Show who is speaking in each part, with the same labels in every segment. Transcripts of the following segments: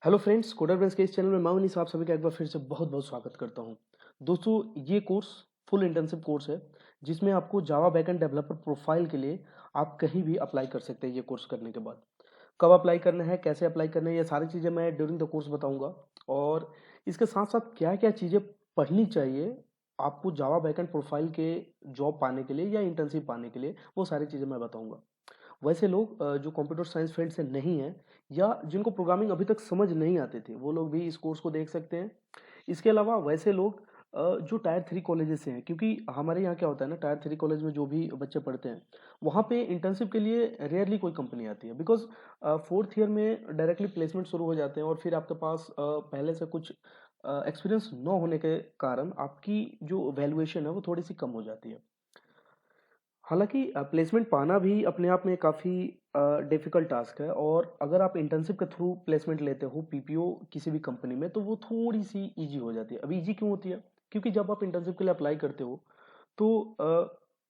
Speaker 1: Hello friends, coder brains के इस channel में मैं मनीष आप सभी का एक बार फिर से बहुत बहुत स्वागत करता हूं। दोस्तों, ये कोर्स फुल इंटर्नशिप कोर्स है जिसमें आपको जावा बैकएंड डेवलपर प्रोफाइल के लिए आप कहीं भी अप्लाई कर सकते हैं। ये कोर्स करने के बाद कब अप्लाई करना है, कैसे अप्लाई करना है, ये सारी चीज़ें मैं ड्यूरिंग द कोर्स बताऊंगा। और इसके साथ साथ क्या क्या चीज़ें पढ़नी चाहिए आपको जावा बैकएंड प्रोफाइल के जॉब पाने के लिए या इंटर्नशिप पाने के लिए, वो सारी चीज़ें मैं बताऊंगा। वैसे लोग जो कंप्यूटर साइंस फील्ड से नहीं है या जिनको प्रोग्रामिंग अभी तक समझ नहीं आते थे, वो लोग भी इस कोर्स को देख सकते हैं। इसके अलावा वैसे लोग जो टायर 3 कॉलेजेस से हैं, क्योंकि हमारे यहाँ क्या होता है ना, टायर 3 कॉलेज में जो भी बच्चे पढ़ते हैं, वहाँ पे इंटर्नशिप के लिए रेयरली कोई कंपनी आती है। बिकॉज 4th ईयर में डायरेक्टली प्लेसमेंट शुरू हो जाते हैं और फिर आपके पास पहले से कुछ एक्सपीरियंस न होने के कारण आपकी जो वैल्यूएशन है वो थोड़ी सी कम हो जाती है। हालाँकि प्लेसमेंट पाना भी अपने आप में काफ़ी डिफ़िकल्ट टास्क है, और अगर आप इंटर्नशिप के थ्रू प्लेसमेंट लेते हो पीपीओ किसी भी कंपनी में, तो वो थोड़ी-सी ईज़ी हो जाती है। अब ईज़ी क्यों होती है? क्योंकि जब आप इंटर्नशिप के लिए अप्लाई करते हो, तो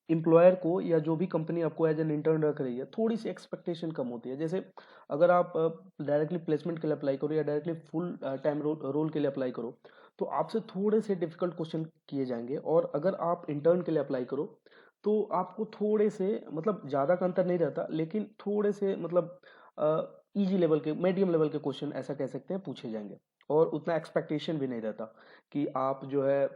Speaker 1: एम्प्लॉयर को या जो भी कंपनी आपको एज़ एन इंटर्न रख रही है, थोड़ी-सी एक्सपेक्टेशन कम होती है। जैसे अगर आप डायरेक्टली प्लेसमेंट के लिए अप्लाई करो या डायरेक्टली फुल टाइम रोल के लिए अप्लाई करो, तो आपसे थोड़े से डिफ़िकल्ट क्वेश्चन किए जाएँगे। और अगर आप इंटर्न के लिए अप्लाई करो, तो आपको थोड़े से मतलब ज़्यादा का अंतर नहीं रहता, लेकिन थोड़े से मतलब ईज़ी लेवल के, मीडियम लेवल के क्वेश्चन ऐसा कह सकते हैं पूछे जाएँगे। और उतना एक्सपेक्टेशन भी नहीं रहता कि आप जो है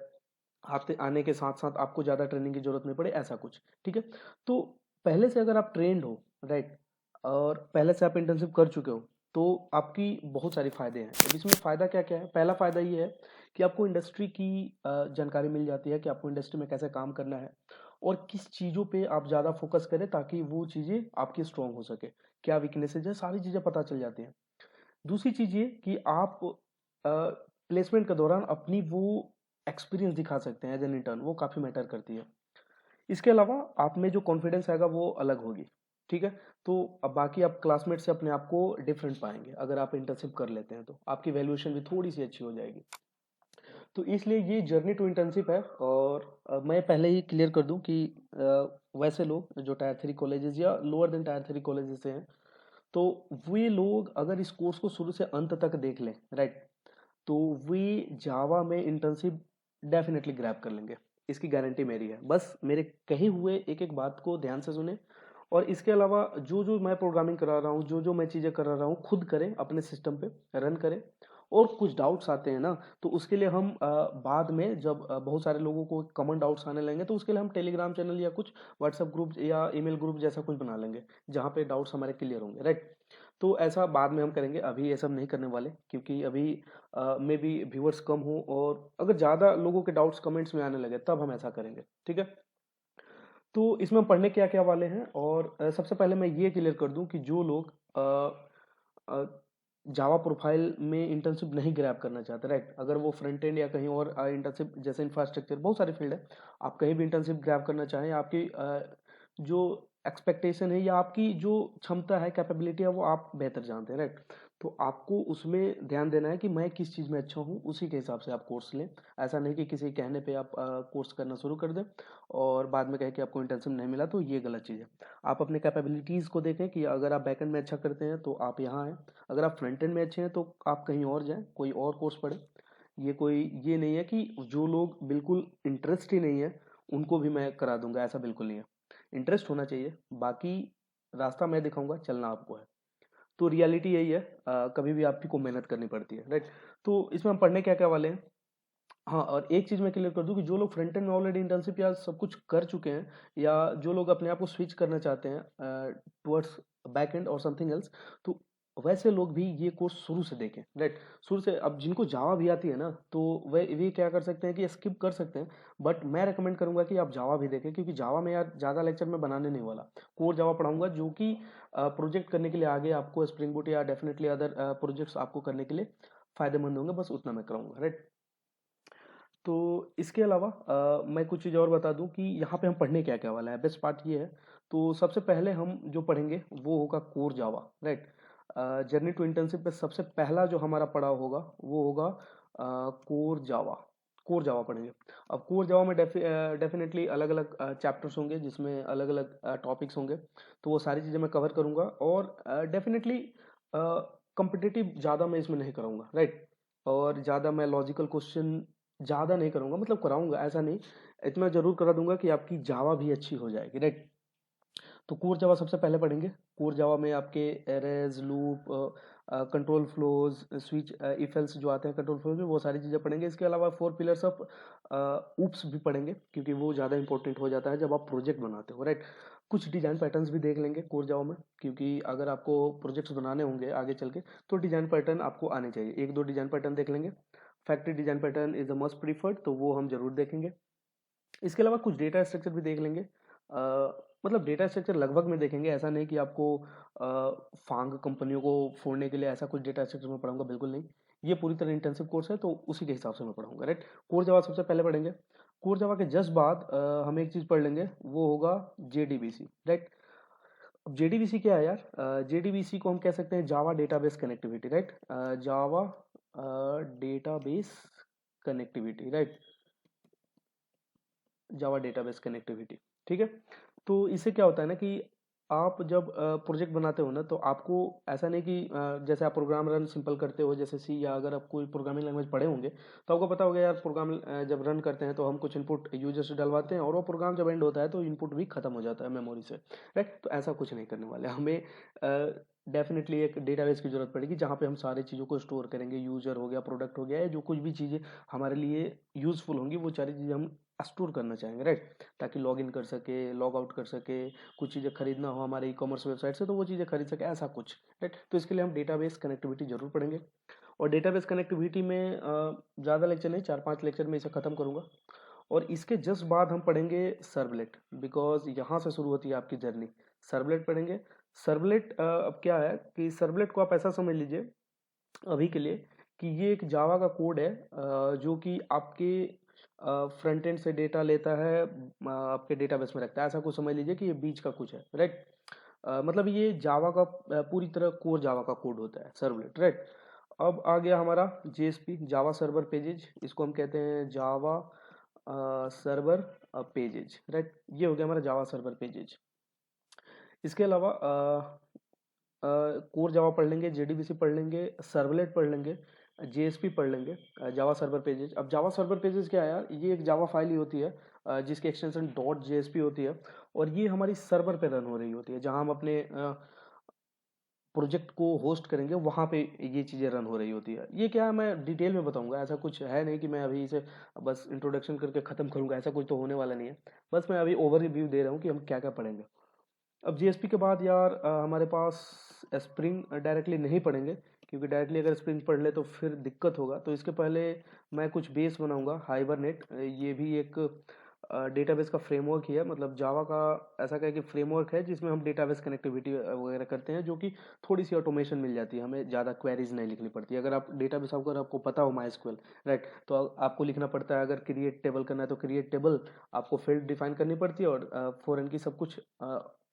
Speaker 1: आते आने के साथ-साथ आपको ज़्यादा ट्रेनिंग की ज़रूरत नहीं पड़े, ऐसा कुछ, ठीक है? तो पहले से अगर आप ट्रेन्ड हो, राइट? और पहले से आप इंटर्नशिप कर चुके हो, तो आपकी बहुत सारे फ़ायदे हैं। अब इसमें फ़ायदा क्या-क्या है? पहला फ़ायदा ये है कि आपको इंडस्ट्री की जानकारी मिल जाती है कि आपको इंडस्ट्री में कैसे काम करना है और किस चीज़ों पे आप ज़्यादा फ़ोकस करें ताकि वो चीज़ें आपकी स्ट्रॉन्ग हो सके। क्या वीकनेसेज़ हैं, सारी चीज़ें पता चल जाती हैं। दूसरी चीज़ ये कि आप प्लेसमेंट के दौरान अपनी वो एक्सपीरियंस दिखा सकते हैं एज एन इंटर्न, वो काफ़ी मैटर करती है। इसके अलावा आप में जो कॉन्फिडेंस आएगा वो अलग होगी, ठीक है? तो अब बाकी आप क्लासमेट से अपने आप को डिफरेंट पाएंगे अगर आप इंटर्नशिप कर लेते हैं, तो आपकी वैल्यूएशन भी थोड़ी सी अच्छी हो जाएगी। तो इसलिए ये जर्नी टू इंटर्नशिप है। और मैं पहले ही क्लियर कर दूं कि वैसे लोग जो टायर 3 कॉलेजेस या लोअर देन टायर 3 कॉलेजेस से हैं, तो वे लोग अगर इस कोर्स को शुरू से अंत तक देख लें, राइट, तो वे जावा में इंटर्नशिप डेफिनेटली ग्रैब कर लेंगे। इसकी गारंटी मेरी है। बस मेरे कहे हुए एक एक बात को ध्यान से सुने, और इसके अलावा जो जो मैं प्रोग्रामिंग करा रहा हूँ, जो जो मैं चीज़ें करा रहा हूँ, खुद करें, अपने सिस्टम पे रन करें। और कुछ डाउट्स आते हैं ना, तो उसके लिए हम बाद में जब बहुत सारे लोगों को कॉमन डाउट्स आने लगेंगे, तो उसके लिए हम टेलीग्राम चैनल या कुछ व्हाट्सएप ग्रुप या ईमेल ग्रुप जैसा कुछ बना लेंगे, जहाँ पे डाउट्स हमारे क्लियर होंगे, राइट। तो ऐसा बाद में हम करेंगे, अभी ये सब नहीं करने वाले, क्योंकि अभी मे बी व्यूअर्स कम हो, और अगर ज़्यादा लोगों के डाउट्स कमेंट्स में आने लगे तब हम ऐसा करेंगे, ठीक है। तो इसमें हम पढ़ने क्या-क्या वाले हैं, और सबसे पहले मैं ये क्लियर कर दूं कि जो लोग अ, जावा प्रोफाइल में इंटर्नशिप नहीं ग्रैब करना चाहते, राइट, अगर वो फ्रंट एंड या कहीं और इंटर्नशिप जैसे इंफ्रास्ट्रक्चर, बहुत सारे फील्ड है, आप कहीं भी इंटर्नशिप ग्रैब करना चाहें, आपकी जो एक्सपेक्टेशन है या आपकी जो क्षमता है, कैपेबिलिटी है, वो आप बेहतर जानते हैं, राइट। तो आपको उसमें ध्यान देना है कि मैं किस चीज़ में अच्छा हूँ, उसी के हिसाब से आप कोर्स लें। ऐसा नहीं कि किसी कहने पे आप कोर्स करना शुरू कर दें और बाद में कहे कि आपको इंटर्नशिप नहीं मिला, तो ये गलत चीज़ है। आप अपने कैपेबिलिटीज़ को देखें कि अगर आप बैकएंड में अच्छा करते हैं तो आप यहाँ हैं, अगर आप फ्रंट एंड में अच्छे हैं तो आप कहीं और जाएँ, कोई और कोर्स पढ़ें। ये नहीं है कि जो लोग बिल्कुल इंटरेस्ट ही नहीं है, उनको भी मैं करा दूँगा, ऐसा बिल्कुल नहीं है। इंटरेस्ट होना चाहिए, बाकी रास्ता मैं दिखाऊँगा, चलना आपको है। तो रियलिटी यही है, कभी भी आप ही को मेहनत करनी पड़ती है, राइट। तो इसमें हम पढ़ने क्या-क्या वाले हैं? हाँ, और एक चीज़ मैं क्लियर कर दूँ कि जो लोग फ्रंट एंड में ऑलरेडी इंटर्नशिप या सब कुछ कर चुके हैं, या जो लोग अपने आप को स्विच करना चाहते हैं टुवर्ड्स बैक एंड और समथिंग एल्स, तो वैसे लोग भी ये कोर्स शुरू से देखें, राइट। शुरू से, अब जिनको जावा भी आती है ना, तो वे क्या कर सकते हैं कि स्किप कर सकते हैं, बट मैं रेकमेंड करूंगा कि आप जावा भी देखें, क्योंकि जावा में यार ज़्यादा लेक्चर मैं बनाने नहीं वाला। कोर जावा पढ़ाऊंगा, जो कि प्रोजेक्ट करने के लिए आगे आपको स्प्रिंग बूट या डेफिनेटली अदर प्रोजेक्ट्स आपको करने के लिए फायदेमंद होंगे, बस उतना मैं कराऊंगा, राइट। तो इसके अलावा मैं कुछ चीज़ और बता दूं कि यहाँ पे हम पढ़ने क्या-क्या वाला है। बेस्ट पार्ट ये है, तो सबसे पहले हम जो पढ़ेंगे वो होगा core Java, right. Journey to internship में सबसे पहला जो हमारा पड़ाव होगा वो होगा कोर जावा। कोर जावा पढ़ेंगे। अब कोर जावा में डेफिनेटली अलग-अलग चैप्टर्स होंगे, जिसमें अलग-अलग टॉपिक्स होंगे, तो वो सारी चीज़ें मैं कवर करूँगा। और डेफिनेटली कॉम्पिटिटिव ज़्यादा मैं इसमें नहीं कराऊंगा, राइट। और ज़्यादा मैं लॉजिकल क्वेश्चन ज़्यादा नहीं करूँगा, मतलब कराऊंगा ऐसा नहीं, इतना ज़रूर करा दूंगा कि आपकी जावा भी अच्छी हो जाएगी, राइट। तो कोर जावा सबसे पहले पढ़ेंगे। कोर जावा में आपके arrays, loop, control flows, switch, if else जो आते हैं कंट्रोल फ्लोज में, वो सारी चीज़ें पढ़ेंगे। इसके अलावा 4 पिलर्स ऑफ ऊप्स भी पढ़ेंगे, क्योंकि वो ज़्यादा इंपॉर्टेंट हो जाता है जब आप प्रोजेक्ट बनाते हो, राइट। कुछ डिजाइन पैटर्न्स भी देख लेंगे कोर जावा में, क्योंकि अगर आपको प्रोजेक्ट्स बनाने होंगे आगे चल के तो डिजाइन पैटर्न आपको आने चाहिए। एक दो डिजाइन पैटर्न देख लेंगे। Factory design pattern is the most preferred, तो वो हम जरूर देखेंगे। इसके अलावा कुछ डेटा स्ट्रक्चर भी देख लेंगे। मतलब डेटा स्ट्रक्चर लगभग में देखेंगे, ऐसा नहीं कि आपको फांग कंपनियों को फोड़ने के लिए ऐसा कुछ डेटा स्ट्रक्चर में पढ़ाऊंगा, बिल्कुल नहीं। ये पूरी तरह इंटेंसिव कोर्स है, तो उसी के हिसाब से मैं पढ़ाऊंगा, राइट। कोर जावा सबसे पहले पढ़ेंगे। कोर जावा के जस्ट बाद हम एक चीज़ पढ़ लेंगे, वो होगा जेडीबीसी, राइट। अब जेडीबीसी क्या है यार? जेडीबीसी को हम कह सकते हैं जावा डेटाबेस कनेक्टिविटी, राइट। जावा डेटाबेस कनेक्टिविटी, राइट। जावा डेटाबेस कनेक्टिविटी, ठीक है। तो इससे क्या होता है ना कि आप जब प्रोजेक्ट बनाते हो ना, तो आपको ऐसा नहीं कि जैसे आप प्रोग्राम रन सिंपल करते हो जैसे सी, या अगर आप कोई प्रोग्रामिंग लैंग्वेज पढ़े होंगे तो आपको पता होगा यार, प्रोग्राम जब रन करते हैं तो हम कुछ इनपुट यूजर से डलवाते हैं और वो प्रोग्राम जब एंड होता है तो इनपुट भी खत्म हो जाता है मेमोरी से, राइट। तो ऐसा कुछ नहीं करने वाले हमें। डेफिनेटली एक डेटाबेस की जरूरत पड़ेगी जहाँ पे हम सारी चीज़ों को स्टोर करेंगे, यूजर हो गया, प्रोडक्ट हो गया, या जो कुछ भी चीज़ें हमारे लिए यूजफुल होंगी वो सारी चीज़ें हम स्टोर करना चाहेंगे, राइट। ताकि लॉग इन कर सके, लॉग आउट कर सके, कुछ चीज़ें खरीदना हो हमारे ई कॉमर्स वेबसाइट से तो वो चीज़ें खरीद सके, ऐसा कुछ, राइट। तो इसके लिए हम डेटाबेस कनेक्टिविटी जरूर पढ़ेंगे। और डेटाबेस कनेक्टिविटी में ज़्यादा लेक्चर नहीं, 4-5 लेक्चर में इसे ख़त्म करूँगा। और इसके जस्ट बाद हम पढ़ेंगे सर्वलेट, बिकॉज यहाँ से शुरू होती है आपकी जर्नी। सर्वलेट पढ़ेंगे। सर्वलेट अब क्या है कि सर्वलेट को आप ऐसा समझ लीजिए अभी के लिए कि ये एक जावा का कोड है, जो कि आपके फ्रंट एंड से डेटा लेता है, आपके डेटाबेस में रखता है, ऐसा कुछ समझ लीजिए कि ये बीच का कुछ है, राइट। मतलब ये जावा का पूरी तरह कोर जावा का कोड होता है सर्वलेट, राइट। अब आ गया हमारा जेएसपी, जावा सर्वर पेजेज, इसको हम कहते हैं जावा सर्वर पेजेज, राइट। ये हो गया हमारा जावा सर्वर पेजेज। इसके अलावा कोर जावा पढ़ लेंगे, जेडीबीसी पढ़ लेंगे, सर्वलेट पढ़ लेंगे, जेएसपी पढ़ लेंगे, जावा सर्वर पेजेस। अब जावा सर्वर पेजेस क्या है यार? ये एक जावा फाइल ही होती है जिसकी एक्सटेंशन डॉट जेएसपी होती है, और ये हमारी सर्वर पे रन हो रही होती है, जहां हम अपने प्रोजेक्ट को होस्ट करेंगे वहां पे ये चीज़ें रन हो रही होती है। ये क्या है मैं डिटेल में बताऊंगा, ऐसा कुछ है नहीं कि मैं अभी इसे बस इंट्रोडक्शन करके ख़त्म करूंगा, ऐसा कुछ तो होने वाला नहीं है। बस मैं अभी ओवरव्यू दे रहा हूँ कि हम क्या क्या पढ़ेंगे। अब जीएसपी के बाद यार हमारे पास स्प्रिंग डायरेक्टली नहीं पढ़ेंगे, क्योंकि डायरेक्टली अगर स्प्रिंग पढ़ ले तो फिर दिक्कत होगा। तो इसके पहले मैं कुछ बेस बनाऊंगा, हाइबरनेट। ये भी एक डेटाबेस का फ्रेमवर्क ही है, मतलब जावा का ऐसा कहे कि फ्रेमवर्क है जिसमें हम डेटाबेस कनेक्टिविटी वगैरह करते हैं, जो कि थोड़ी सी ऑटोमेशन मिल जाती है, हमें ज़्यादा क्वेरीज नहीं लिखनी पड़ती। अगर आप डेटाबेस अगर आपको पता हो MySQL, राइट, तो आपको लिखना पड़ता है, अगर क्रिएट टेबल करना है तो क्रिएट टेबल आपको फील्ड डिफाइन करनी पड़ती है, और फॉरेन की सब कुछ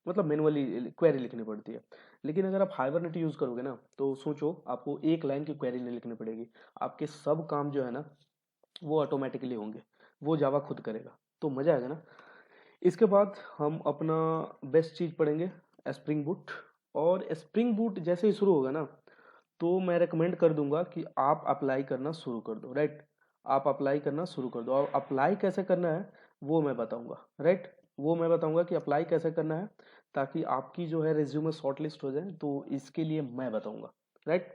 Speaker 1: मतलब मैनुअली क्वेरी लिखनी पड़ती है। लेकिन अगर आप हाइबरनेट यूज़ करोगे ना, तो सोचो आपको एक लाइन की क्वेरी नहीं लिखनी पड़ेगी, आपके सब काम जो है ना वो ऑटोमेटिकली होंगे, वो जावा खुद करेगा, तो मज़ा आएगा ना। इसके बाद हम अपना बेस्ट चीज़ पढ़ेंगे, स्प्रिंग बूट। और स्प्रिंग बूट जैसे ही शुरू होगा ना, तो मैं रेकमेंड कर दूंगा कि आप अप्लाई करना शुरू कर दो, राइट। आप अप्लाई करना शुरू कर दो, और अप्लाई कैसे करना है वो मैं बताऊंगा, राइट। वो मैं बताऊंगा कि अप्लाई कैसे करना है, ताकि आपकी जो है रिज्यूमे शॉर्टलिस्ट हो जाए, तो इसके लिए मैं बताऊंगा, राइट।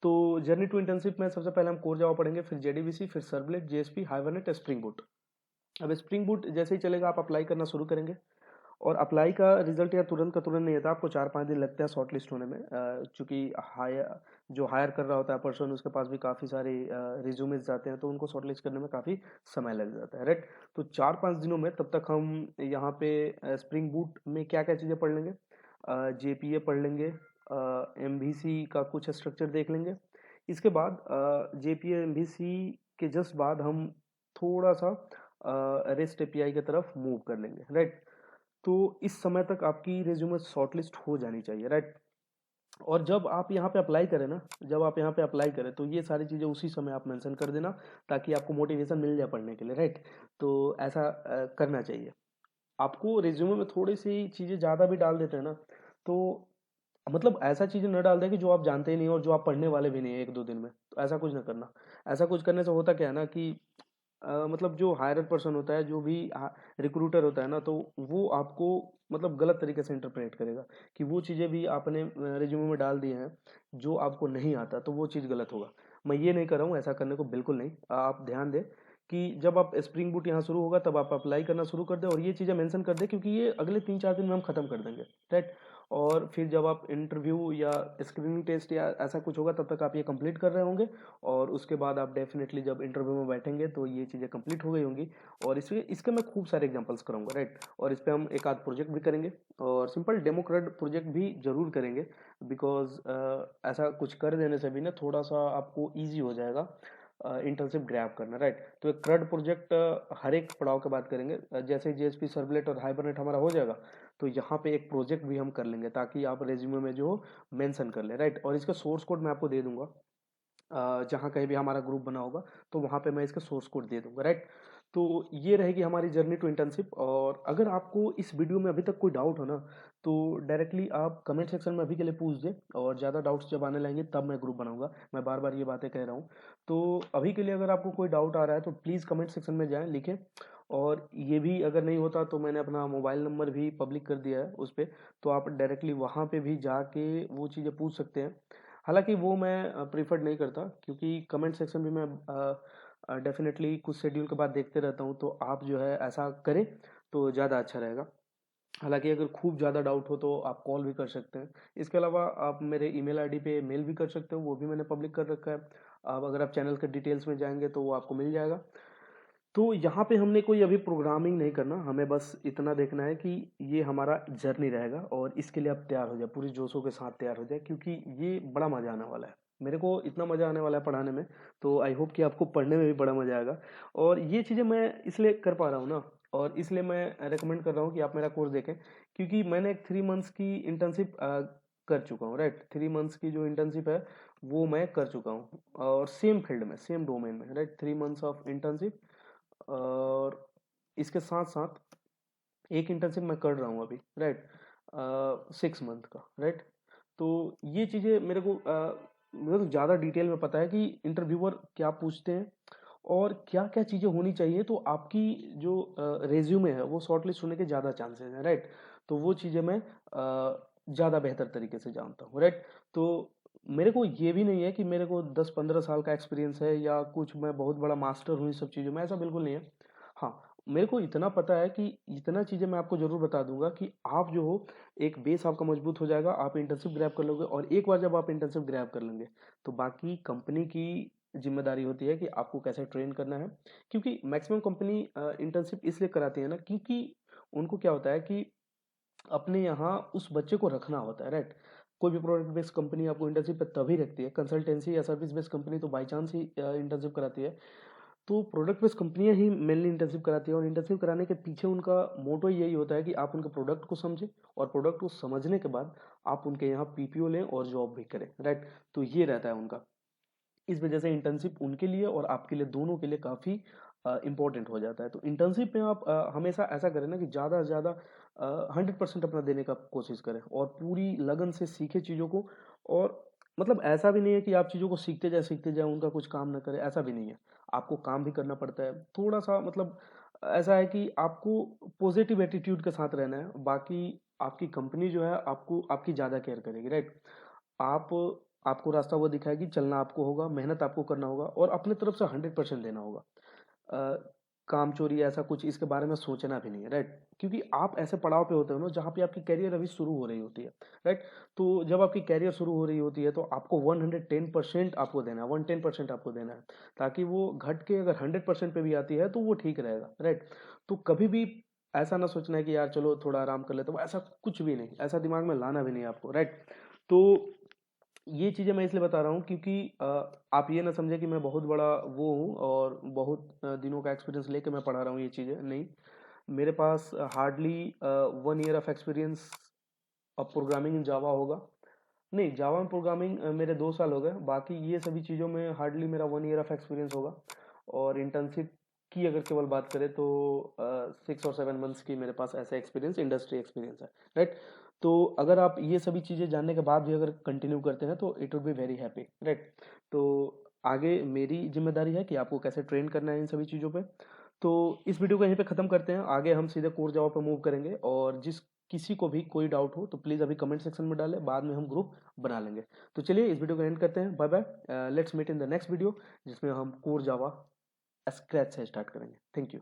Speaker 1: तो जर्नी टू इंटर्नशिप में सबसे पहले हम कोर जावा पढ़ेंगे, फिर जेडीबीसी, फिर servlet, JSP, hibernate, spring boot. अब स्प्रिंग बूट जैसे ही चलेगा आप अप्लाई करना शुरू करेंगे, और अप्लाई का रिजल्ट यार तुरंत का तुरंत नहीं आता, आपको 4-5 दिन लगता है शॉर्ट लिस्ट होने में, चूंकि जो हायर कर रहा होता है पर्सन, उसके पास भी काफ़ी सारे रिज्यूमेज जाते हैं, तो उनको शॉर्ट लिस्ट करने में काफ़ी समय लग जाता है, राइट। तो 4-5 दिनों में तब तक हम यहाँ पे स्प्रिंग बूट में क्या क्या चीज़ें पढ़ लेंगे, जेपीए पढ़ लेंगे, एमवीसी का कुछ स्ट्रक्चर देख लेंगे। इसके बाद जेपीए एमवीसी के जस्ट बाद हम थोड़ा सा रेस्ट एपीआई की तरफ मूव कर लेंगे, राइट। तो इस समय तक आपकी रिज्यूमे शॉर्टलिस्ट हो जानी चाहिए, राइट। और जब आप यहाँ पे अप्लाई करें ना, जब आप यहाँ पे अप्लाई करें तो ये सारी चीज़ें उसी समय आप मेंशन कर देना, ताकि आपको मोटिवेशन मिल जाए पढ़ने के लिए, राइट। तो ऐसा करना चाहिए। आपको रिज्यूमे में थोड़ी सी चीज़ें ज़्यादा भी डाल देते हैं ना, तो मतलब ऐसा चीज़ें न डाल दें कि जो आप जानते ही नहीं हो और जो आप पढ़ने वाले भी नहीं है 1-2 दिन में, तो ऐसा कुछ ना करना। ऐसा कुछ करने से होता क्या है ना कि मतलब जो हायरर पर्सन होता है, जो भी रिक्रूटर होता है ना, तो वो आपको मतलब गलत तरीके से इंटरप्रेट करेगा कि वो चीज़ें भी आपने रिज्यूमे में डाल दिए हैं जो आपको नहीं आता, तो वो चीज़ गलत होगा। मैं ये नहीं कर रहा हूँ, ऐसा करने को बिल्कुल नहीं। आप ध्यान दें कि जब आप स्प्रिंग बूट यहाँ शुरू होगा तब आप अप्लाई करना शुरू कर दें और ये चीज़ें मेंशन कर दें, क्योंकि ये अगले 3-4 दिन में हम ख़त्म कर देंगे, राइट। और फिर जब आप इंटरव्यू या स्क्रीनिंग टेस्ट या ऐसा कुछ होगा तब तक आप ये कंप्लीट कर रहे होंगे और उसके बाद आप डेफिनेटली जब इंटरव्यू में बैठेंगे तो ये चीज़ें कंप्लीट हो गई होंगी। और इसके मैं खूब सारे एग्जांपल्स कराऊंगा, राइट। और इस पे हम एक आध प्रोजेक्ट भी करेंगे और सिंपल डेमो क्रेड प्रोजेक्ट भी जरूर करेंगे, बिकॉज ऐसा कुछ कर देने से भी ना थोड़ा सा आपको ईजी हो जाएगा इंटर्नशिप ग्रैब करना, राइट। तो एक क्रड प्रोजेक्ट हर एक पड़ाव के बाद करेंगे। जैसे जेएसपी सर्वलेट और हाइबरनेट हमारा हो जाएगा तो यहाँ पे एक प्रोजेक्ट भी हम कर लेंगे ताकि आप रेज्यूमे में जो मेंशन कर ले, राइट। और इसका सोर्स कोड मैं आपको दे दूंगा, जहाँ कहीं भी हमारा ग्रुप बना होगा तो वहाँ पे मैं इसका सोर्स कोड दे दूंगा, राइट। तो ये रहेगी हमारी जर्नी टू इंटर्नशिप। और अगर आपको इस वीडियो में अभी तक कोई डाउट हो ना तो डायरेक्टली आप कमेंट सेक्शन में अभी के लिए पूछ दें, और ज़्यादा डाउट्स जब आने लगेंगे तब मैं ग्रुप बनाऊंगा। मैं बार बार ये बातें कह रहा हूँ। तो अभी के लिए अगर आपको कोई डाउट आ रहा है तो प्लीज़ कमेंट सेक्शन में जाएँ, लिखें। और ये भी अगर नहीं होता तो मैंने अपना मोबाइल नंबर भी पब्लिक कर दिया है उस पर, तो आप डायरेक्टली वहाँ पे भी जाके वो चीज़ें पूछ सकते हैं। हालांकि वो मैं प्रीफर्ड नहीं करता, क्योंकि कमेंट सेक्शन भी मैं डेफिनेटली कुछ शेड्यूल के बाद देखते रहता हूँ, तो आप जो है ऐसा करें तो ज़्यादा अच्छा रहेगा। हालांकि अगर खूब ज़्यादा डाउट हो तो आप कॉल भी कर सकते हैं। इसके अलावा आप मेरे ईमेल आईडी पे मेल भी कर सकते हो, वो भी मैंने पब्लिक कर रखा है। अब अगर आप चैनल के डिटेल्स में जाएंगे तो वो आपको मिल जाएगा। तो यहाँ पे हमने कोई अभी प्रोग्रामिंग नहीं करना, हमें बस इतना देखना है कि ये हमारा जर्नी रहेगा और इसके लिए आप तैयार हो जाए, पूरी जोशों के साथ तैयार हो जाए, क्योंकि ये बड़ा मज़ा आने वाला है। मेरे को इतना मज़ा आने वाला है पढ़ाने में, तो आई होप कि आपको पढ़ने में भी बड़ा मज़ा आएगा। और ये चीज़ें मैं इसलिए कर पा रहा हूँ ना, और इसलिए मैं रेकमेंड कर रहा हूँ कि आप मेरा कोर्स देखें, क्योंकि मैंने एक 3 मंथ्स की इंटर्नशिप कर चुका हूँ, राइट। 3 मंथ्स की जो इंटर्नशिप है वो मैं कर चुका हूँ, और सेम फील्ड में, सेम डोमेन में, राइट। 3 months of internship. और इसके साथ साथ एक इंटर्नशिप मैं कर रहा हूँ अभी, राइट, 6 मंथ का, राइट। तो ये चीज़ें मेरे को ज़्यादा डिटेल में पता है कि इंटरव्यूअर क्या पूछते हैं और क्या क्या चीज़ें होनी चाहिए, तो आपकी जो रेज्यूमे है वो शॉर्टलिस्ट होने के ज़्यादा चांसेस हैं, राइट। तो वो चीज़ें मैं ज़्यादा बेहतर तरीके से जानता हूँ, राइट। तो मेरे को ये भी नहीं है कि मेरे को 10-15 साल का एक्सपीरियंस है या कुछ मैं बहुत बड़ा मास्टर हूँ इन सब चीज़ों में, ऐसा बिल्कुल नहीं है। हाँ, मेरे को इतना पता है कि इतना चीज़ें मैं आपको ज़रूर बता दूंगा कि आप जो हो, एक बेस आपका मजबूत हो जाएगा, आप इंटर्नशिप ग्रैब कर लोगे, और एक बार जब आप इंटर्नशिप ग्रैब कर लेंगे तो बाकी कंपनी की जिम्मेदारी होती है कि आपको कैसे ट्रेन करना है। क्योंकि मैक्सिमम कंपनी इंटर्नशिप इसलिए कराती है ना, क्योंकि उनको क्या होता है कि अपने यहाँ उस बच्चे को रखना होता है, राइट। कोई भी प्रोडक्ट बेस्ड कंपनी आपको इंटर्नशिप पे तभी रखती है, कंसल्टेंसी या सर्विस बेस्ड कंपनी तो बाई चांस ही इंटर्नशिप कराती है। तो प्रोडक्ट बेस्ड कंपनियां ही मेनली इंटर्नशिप कराती है, और इंटर्नशिप कराने के पीछे उनका मोटो यही होता है कि आप उनके प्रोडक्ट को समझें, और प्रोडक्ट को समझने के बाद आप उनके यहाँ पीपीओ लें और जॉब भी करें, राइट। तो ये रहता है उनका। इस वजह से इंटर्नशिप उनके लिए और आपके लिए, दोनों के लिए काफ़ी इंपॉर्टेंट हो जाता है। तो इंटर्नशिप में आप हमेशा ऐसा करें ना कि ज़्यादा से ज़्यादा 100% अपना देने का कोशिश करें और पूरी लगन से सीखे चीज़ों को। और मतलब ऐसा भी नहीं है कि आप चीज़ों को सीखते जाए उनका कुछ काम ना करें, ऐसा भी नहीं है। आपको काम भी करना पड़ता है थोड़ा सा, मतलब ऐसा है कि आपको पॉजिटिव एटीट्यूड के साथ रहना है। बाकी आपकी कंपनी जो है आपको आपकी ज़्यादा केयर करेगी, राइट। आप आपको रास्ता वो दिखाएगी, चलना आपको होगा, मेहनत आपको करना होगा और अपने तरफ से 100% देना होगा। काम चोरी ऐसा कुछ इसके बारे में सोचना भी नहीं है, राइट। क्योंकि आप ऐसे पड़ाव पे होते हो ना जहाँ पे आपकी कैरियर अभी शुरू हो रही होती है, राइट। तो जब आपकी कैरियर शुरू हो रही होती है तो आपको 110% आपको देना है, 110% आपको देना है, ताकि वो घट के अगर 100% पे भी आती है तो वो ठीक रहेगा, राइट। तो कभी भी ऐसा ना सोचना है कि यार चलो थोड़ा आराम कर लेते हो, ऐसा कुछ भी नहीं, ऐसा दिमाग में लाना भी नहीं है आपको, राइट। तो ये चीज़ें मैं इसलिए बता रहा हूँ क्योंकि आप ये ना समझे कि मैं बहुत बड़ा वो हूँ और बहुत दिनों का एक्सपीरियंस लेके मैं पढ़ा रहा हूँ ये चीज़ें, नहीं। मेरे पास हार्डली 1 ईयर ऑफ एक्सपीरियंस अब प्रोग्रामिंग इन जावा होगा। नहीं, जावा में प्रोग्रामिंग मेरे 2 साल हो गए, बाकी ये सभी चीज़ों में हार्डली मेरा 1 ईयर ऑफ एक्सपीरियंस होगा। और इंटर्नशिप की अगर केवल बात करें तो 6 और 7 मंथ्स की मेरे पास ऐसा एक्सपीरियंस, इंडस्ट्री एक्सपीरियंस है, राइट। तो अगर आप ये सभी चीज़ें जानने के बाद भी अगर कंटिन्यू करते हैं तो it would be very happy, right. तो आगे मेरी जिम्मेदारी है कि आपको कैसे ट्रेन करना है इन सभी चीज़ों पे। तो इस वीडियो को यहीं पे ख़त्म करते हैं, आगे हम सीधे कोर जावा पे मूव करेंगे, और जिस किसी को भी कोई डाउट हो तो प्लीज़ अभी कमेंट सेक्शन में डालें, बाद में हम ग्रुप बना लेंगे। तो चलिए इस वीडियो को एंड करते हैं, bye bye, let's meet in the next video जिसमें हम कोर जावा स्क्रैच से स्टार्ट करेंगे। Thank you.